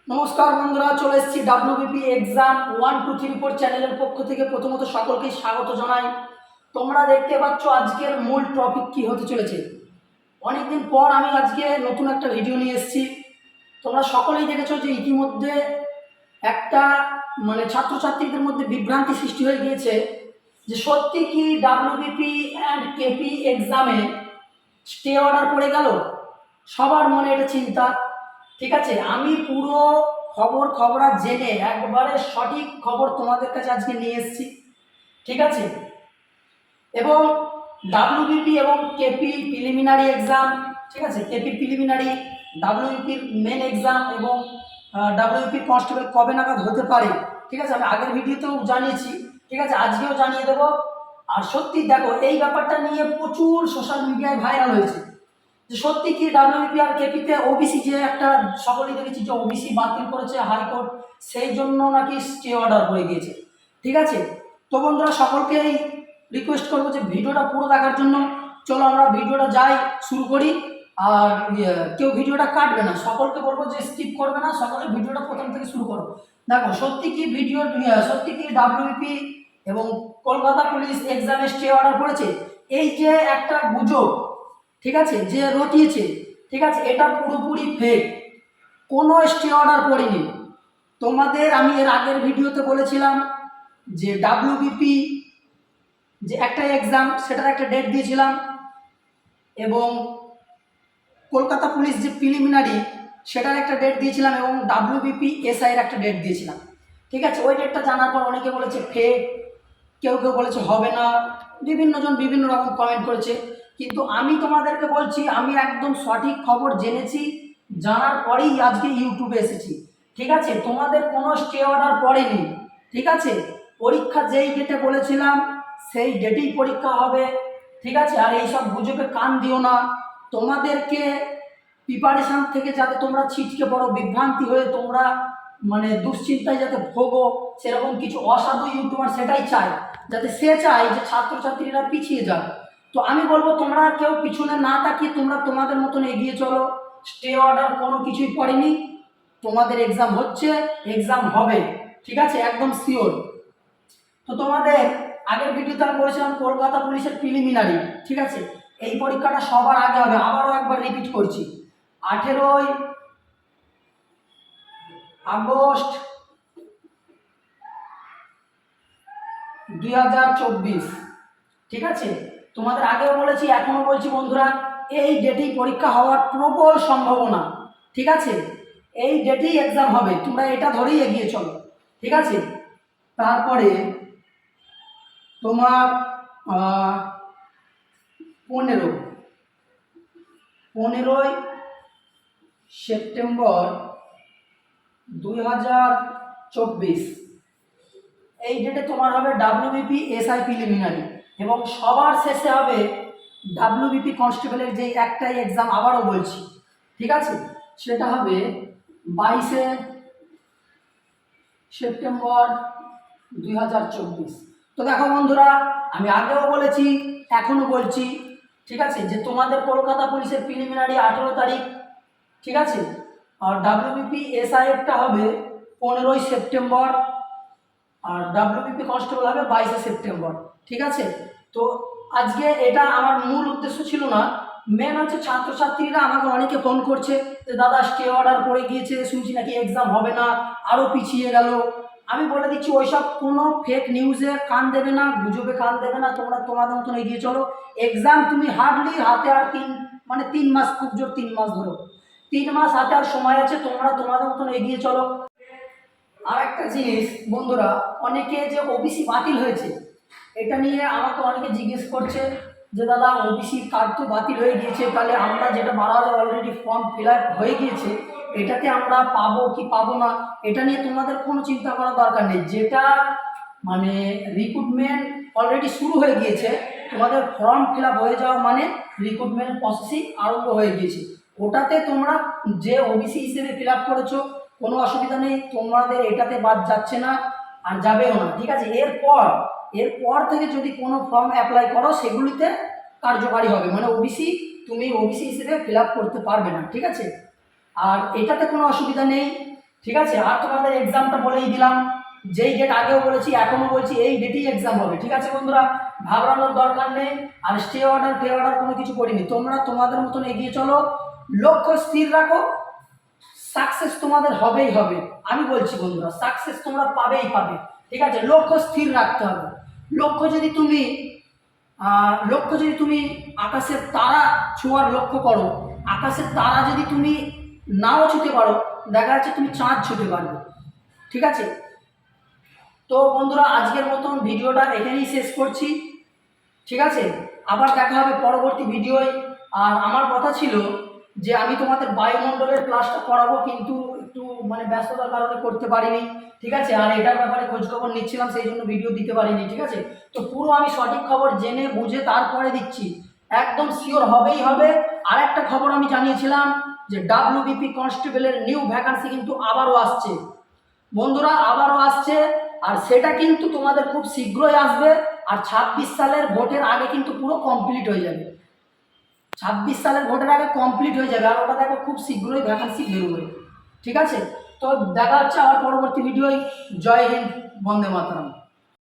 নমস্কার বন্ধুরা, চলে এসেছি ডাব্লিউবিপি এক্সাম 1 2 3 4 চ্যানেলের পক্ষ থেকে। প্রথমত সকলকে স্বাগত জানাই। তোমরা দেখতে পাচ্ছ আজকের মূল টপিক কি হতে চলেছে। অনেকদিন পর আমি আজকে নতুন একটা ভিডিও নিয়ে এসেছি। তোমরা সকলেই দেখেছো যে ইতিমধ্যে একটা ছাত্রছাত্রীদের মধ্যে বিভ্রান্তি সৃষ্টি হয়ে গিয়েছে যে সত্যি কি ডাব্লিউবিপি অ্যান্ড কেপি এক্সামে স্টে অর্ডার পড়ে গেল। সবার মনে এটা চিন্তা। ঠিক আছে, আমি পুরো খবরা জেনে একবারে সঠিক খবর তোমাদের কাছে আজকে নিয়ে এসেছি। ঠিক আছে, এবং ডাব্লিউবিপি এবং কেপি প্রিলিমিনারি এক্সাম, ঠিক আছে, কেপি প্রিলিমিনারি, ডাব্লিউবিপির মেন এক্সাম এবং ডাব্লিউবিপি কনস্টেবল কবে নাগাদ হতে পারে, ঠিক আছে, আমি আগের ভিডিওতেও জানিয়েছি। ঠিক আছে, আজকেও জানিয়ে দেবো। আর সত্যি দেখো, এই ব্যাপারটা নিয়ে প্রচুর সোশ্যাল মিডিয়ায় ভাইরাল হয়েছে যে সত্যি কি ডাব্লিউবিপি আর কেপিতে ওবিসি, যে একটা সকলেই দেখেছি যে ওবিসি বাতিল করেছে হাইকোর্ট, সেই জন্য নাকি স্টে অর্ডার পড়ে গিয়েছে। ঠিক আছে, তো বন্ধুরা সকলকেই রিকোয়েস্ট করবো যে ভিডিওটা পুরো দেখার জন্য। চলো আমরা ভিডিওটা যাই, শুরু করি। আর কেউ ভিডিওটা কাটবে না, সকলকে বলবো যে স্কিপ করবে না, সকলে ভিডিওটা প্রথম থেকে শুরু করো। দেখো সত্যি কি সত্যি কি ডাব্লিউবিপি এবং কলকাতা পুলিশ এক্সামে স্টে অর্ডার করেছে, এই যে একটা গুজব, ঠিক আছে, যে রটিয়েছে, ঠিক আছে, এটা পুরোপুরি ফেক। কোনো স্টে অর্ডার পড়েনি। তোমাদের আমি এর আগের ভিডিওতে বলেছিলাম যে ডাব্লিউবিপি যে একটা এক্সাম, সেটার একটা ডেট দিয়েছিলাম, এবং কলকাতা পুলিশ যে প্রিলিমিনারি, সেটার একটা ডেট দিয়েছিলাম, এবং ডাব্লিউবিপি এসআইয়ের একটা ডেট দিয়েছিলাম। ঠিক আছে, ওই ডেটটা জানার পর অনেকে বলেছে ফেক, কেউ কেউ বলেছে হবে না, বিভিন্নজন বিভিন্ন রকম কমেন্ট করেছে। কিন্তু আমি তোমাদেরকে বলছি, আমি একদম সঠিক খবর জেনেছি, জানার পরেই আজকে ইউটিউবে এসেছি। ঠিক আছে, তোমাদের কোনো স্টে অর্ডার পড়েনি। ঠিক আছে, পরীক্ষা যেই ডেটে বলেছিলাম সেই ডেটেই পরীক্ষা হবে। ঠিক আছে, আর এইসব গুজবে কান দিও না। তোমাদেরকে প্রিপারেশান থেকে যাতে তোমরা ছিটকে পড়ো, বিভ্রান্তি হয়ে তোমরা দুশ্চিন্তায় যাতে ভোগো, সেরকম কিছু অসাধু ইউটিউবার সেটাই চায়, যাতে সে চায় যে ছাত্রছাত্রীরা পিছিয়ে যায়। তো আমি বলবো তোমরা কেউ পিছনে না তাকিয়ে তোমরা তোমাদের মতন এগিয়ে চলো। স্টে অর্ডার কোনো কিছুই পড়েনি, তোমাদের এক্সাম হচ্ছে, এক্সাম হবে। ঠিক আছে, একদম শিওর। তো তোমাদের আগের ভিডিওতে আমি বলেছিলাম কলকাতা পুলিশের প্রিলিমিনারি, ঠিক আছে, এই পরীক্ষাটা সবার আগে হবে। আবারও একবার রিপিট করছি, 18ই আগস্ট 2024। ঠিক আছে, তোমাদের আগেও বলেছি, এখনো বলছি বন্ধুরা, এই ডেটেই পরীক্ষা হওয়ার প্রবল সম্ভাবনা। ঠিক আছে, এই ডেটেই এক্সাম হবে, তোমরা এটা ধরেই এগিয়ে চলো। ঠিক আছে, তারপরে তোমার 15ই সেপ্টেম্বর 2024, এই ডেটে তোমার হবে ডাব্লিউবিপি এসআই প্রিলিমিনারি, এবং সবার শেষে হবে ডাব্লিউবিপি কনস্টেবলের যে একটাই এক্সাম, আবারও বলছি। ঠিক আছে, সেটা হবে 22শে সেপ্টেম্বর 2024। তো দেখো বন্ধুরা, আমি আগেও বলেছি, এখনও বলছি, ঠিক আছে, যে তোমাদের কলকাতা পুলিশের প্রিলিমিনারি 18 তারিখ, ঠিক আছে, আর ডাব্লিউবিপি এসআইএফটা হবে 15ই সেপ্টেম্বর, আর ডাব্লিউবিপি কনস্টেবল হবে 22শে সেপ্টেম্বর। ঠিক আছে, তো আজকে এটা আমার মূল উদ্দেশ্য ছিল না। মেন হচ্ছে ছাত্রছাত্রীরা আমাকে অনেকে ফোন করছে যে দাদা স্টে অর্ডার পড়ে গিয়েছে, শুনছি নাকি এক্সাম হবে না, আরও পিছিয়ে গেল। আমি বলে দিচ্ছি, ওইসব কোনো ফেক নিউজে কান দেবে না, গুজবে কান দেবে না, তোমরা তোমাদের মতন এগিয়ে চলো। এক্সাম তুমি হার্ডলি হাতে আর 3 মাস, খুব জোর 3 মাস ধরো, 3 মাস হাতে আর সময় আছে, তোমরা তোমাদের মতন এগিয়ে চলো। আর একটা জিনিস বন্ধুরা, অনেকে যে ওবিসি বাতিল হয়েছে, এটা নিয়ে আমাকে অনেকে জিজ্ঞেস করছে যে দাদা ওবিসি কার্ড তো বাতিল হয়ে গিয়েছে, তাহলে আমরা যেটা 12,000 অলরেডি ফর্ম ফিল আপ হয়ে গিয়েছে, এটাতে আমরা পাবো কি পাবো না, এটা নিয়ে তোমাদের কোনো চিন্তা করার দরকার নেই। যেটা রিক্রুটমেন্ট অলরেডি শুরু হয়ে গিয়েছে, তোমাদের ফর্ম ফিল আপ হয়ে যাওয়া মানে রিক্রুটমেন্ট প্রসেসিং আরম্ভ হয়ে গিয়েছে। ওটাতে তোমরা যে ওবিসি হিসেবে ফিল আপ করেছো, কোনো অসুবিধা নেই, তোমাদের এটাতে বাদ যাচ্ছে না, আর যাবেও না। ঠিক আছে, এরপর থেকে যদি কোনো ফর্ম অ্যাপ্লাই করো, সেগুলিতে কার্যকারী হবে, তুমি ওবিসি হিসেবে ফিল আপ করতে পারবে না। ঠিক আছে, আর এটাতে কোনো অসুবিধা নেই। ঠিক আছে। আর তোমাদের এক্সামটা বলেই দিলাম, যেই ডেট আগেও বলেছি এখনও বলছি, এই ডেটেই এক্সাম হবে। ঠিক আছে বন্ধুরা, ঘাবড়ানোর দরকার নেই। আর স্টে অর্ডার ফে অর্ডার কোনো কিছু করিনি, তোমরা তোমাদের মতন এগিয়ে চলো, লক্ষ্য স্থির রাখো, সাকসেস তোমাদের হবেই হবে। আমি বলছি বন্ধুরা, সাকসেস তোমরা পাবেই পাবে। ঠিক আছে, লক্ষ্য স্থির রাখতে হবে। লক্ষ্য যদি তুমি আকাশের তারা ছোঁয়ার লক্ষ্য করো, আকাশের তারা যদি তুমি নাও ছুঁতে পারো, দেখা যাচ্ছে তুমি চাঁদ ছুঁতে পারবে। ঠিক আছে, তো বন্ধুরা আজকের মতন ভিডিওটা এখানেই শেষ করছি। ঠিক আছে, আবার দেখা হবে পরবর্তী ভিডিওয়। আর আমার কথা ছিল যে আমি তোমাদের বায়ুমণ্ডলের ক্লাসটা করাবো, কিন্তু একটু মানে ব্যস্ততার কারণে করতে পারিনি। ঠিক আছে, আর এটার ব্যাপারে খোঁজখবর নিচ্ছিলাম, সেই জন্য ভিডিও দিতে পারিনি। ঠিক আছে, তো পুরো আমি সঠিক খবর জেনে বুঝে তারপরে দিচ্ছি, একদম শিওর হবেই হবে। আর একটা খবর আমি জানিয়েছিলাম যে ডাব্লিউবিপি কনস্টেবলের নিউ ভ্যাকান্সি কিন্তু আবারও আসছে বন্ধুরা, আবারও আসছে। আর সেটা কিন্তু তোমাদের খুব শীঘ্রই আসবে। আর 26 সালের ভোটের আগে কিন্তু পুরো কমপ্লিট হয়ে যাবে, 26 সালের ভোটের আগে কমপ্লিট হয়ে যাবে। আর ওটা দেখো খুব শীঘ্রই ভ্যাকান্সি বেরোবে। ঠিক আছে, তো দেখা হচ্ছে আবার পরবর্তী ভিডিওয়। জয় হিন্দ, বন্দে মাতরম।